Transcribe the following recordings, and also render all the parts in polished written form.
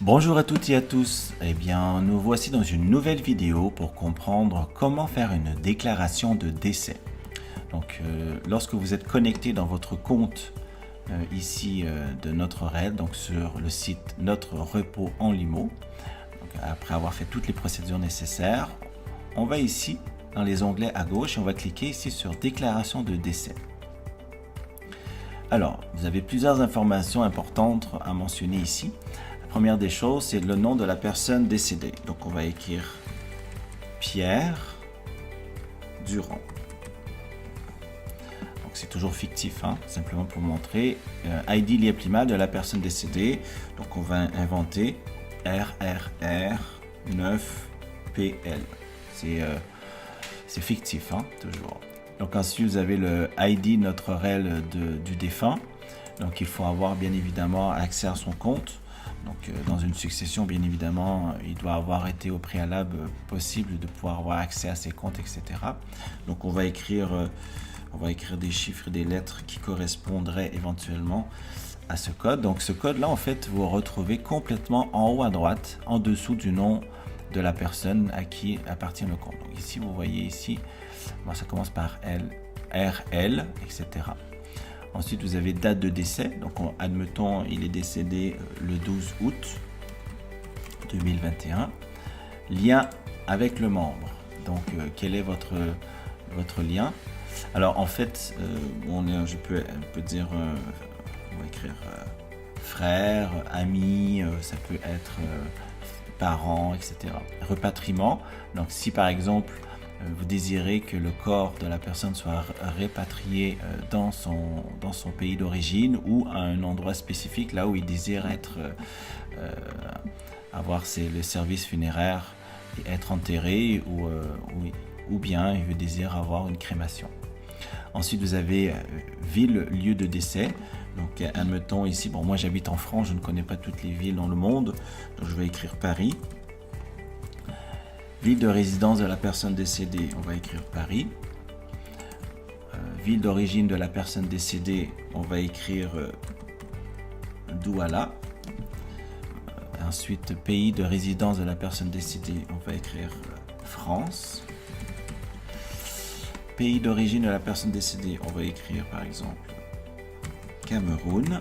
Bonjour à toutes et à tous, eh bien nous voici dans une nouvelle vidéo pour comprendre comment faire une déclaration de décès. Donc lorsque vous êtes connecté dans votre compte ici de Notre-REL, donc sur le site Notre Repos en Limo, donc, après avoir fait toutes les procédures nécessaires, on va ici dans les onglets à gauche et on va cliquer ici sur déclaration de décès. Alors, vous avez plusieurs informations importantes à mentionner ici. La première des choses, c'est le nom de la personne décédée. Donc, on va écrire Pierre Durand. Donc, c'est toujours fictif, hein, simplement pour montrer. ID lié primal de la personne décédée. Donc, on va inventer RRR9PL. C'est fictif, hein, toujours. Donc ensuite, vous avez le ID Notre-REL du défunt. Donc il faut avoir bien évidemment accès à son compte. Donc dans une succession, bien évidemment, il doit avoir été au préalable possible de pouvoir avoir accès à ses comptes, etc. Donc on va écrire des chiffres et des lettres qui correspondraient éventuellement à ce code. Donc ce code-là, en fait, vous retrouvez complètement en haut à droite, en dessous du nom de la personne à qui appartient le compte. Donc ici, vous voyez ici, bon, ça commence par L, RL, etc. Ensuite, vous avez date de décès. Donc, admettons, il est décédé le 12 août 2021. Lien avec le membre. Donc, quel est votre lien? Alors, en fait, je peux dire, on va écrire frère, ami, ça peut être parents, etc. Repatriement. Donc, si par exemple, vous désirez que le corps de la personne soit répatrié dans son pays d'origine ou à un endroit spécifique, là où il désire avoir le service funéraire et être enterré ou bien il désire avoir une crémation. Ensuite, vous avez ville, lieu de décès. Donc, admettons ici, bon, moi j'habite en France, je ne connais pas toutes les villes dans le monde, donc je vais écrire Paris. Ville de résidence de la personne décédée, on va écrire Paris. Ville d'origine de la personne décédée, on va écrire Douala. Ensuite, pays de résidence de la personne décédée, on va écrire France. Pays d'origine de la personne décédée, on va écrire par exemple Cameroun.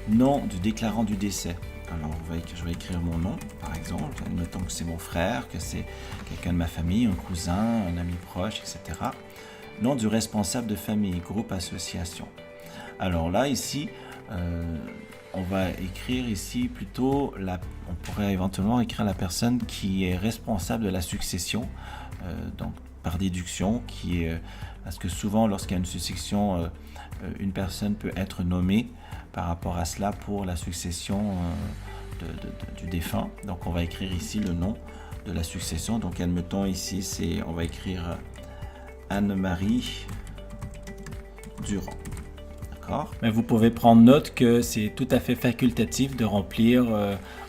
Nom du déclarant du décès. Alors, je vais écrire mon nom, par exemple. Admettons que c'est mon frère, que c'est quelqu'un de ma famille, un cousin, un ami proche, etc. Nom du responsable de famille, groupe, association. Alors là, ici, on va écrire ici plutôt, on pourrait éventuellement écrire la personne qui est responsable de la succession, donc par déduction, parce que souvent, lorsqu'il y a une succession, une personne peut être nommée par rapport à cela pour la succession du défunt. Donc on va écrire ici le nom de la succession. Donc admettons ici, on va écrire Anne-Marie Durand. D'accord? Mais vous pouvez prendre note que c'est tout à fait facultatif de remplir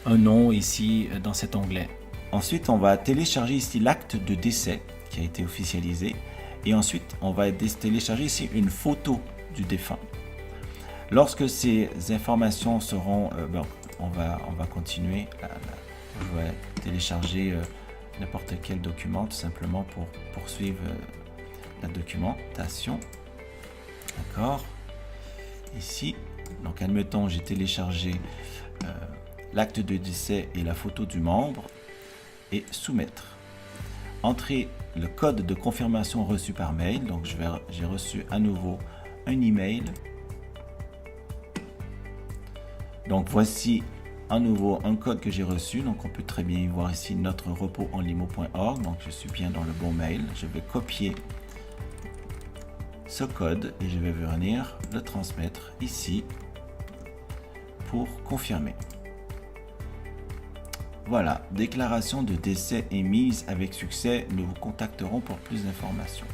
un nom ici dans cet onglet. Ensuite, on va télécharger ici l'acte de décès qui a été officialisé. Et ensuite, on va télécharger ici une photo du défunt. Lorsque ces informations seront, on va continuer. Je vais télécharger n'importe quel document tout simplement pour poursuivre la documentation. D'accord. Ici, donc admettons, j'ai téléchargé l'acte de décès et la photo du membre et soumettre. Entrer le code de confirmation reçu par mail. Donc j'ai reçu à nouveau un email. Donc voici à nouveau un code que j'ai reçu. Donc on peut très bien y voir ici notre repos en limo.org. Donc je suis bien dans le bon mail. Je vais copier ce code et je vais venir le transmettre ici pour confirmer. Voilà, déclaration de décès émise avec succès. Nous vous contacterons pour plus d'informations.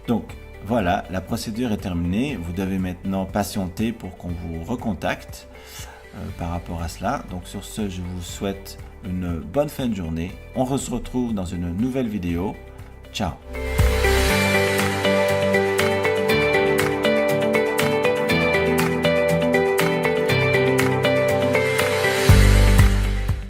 Donc voilà, la procédure est terminée. Vous devez maintenant patienter pour qu'on vous recontacte par rapport à cela. Donc sur ce, je vous souhaite une bonne fin de journée. On se retrouve dans une nouvelle vidéo. Ciao!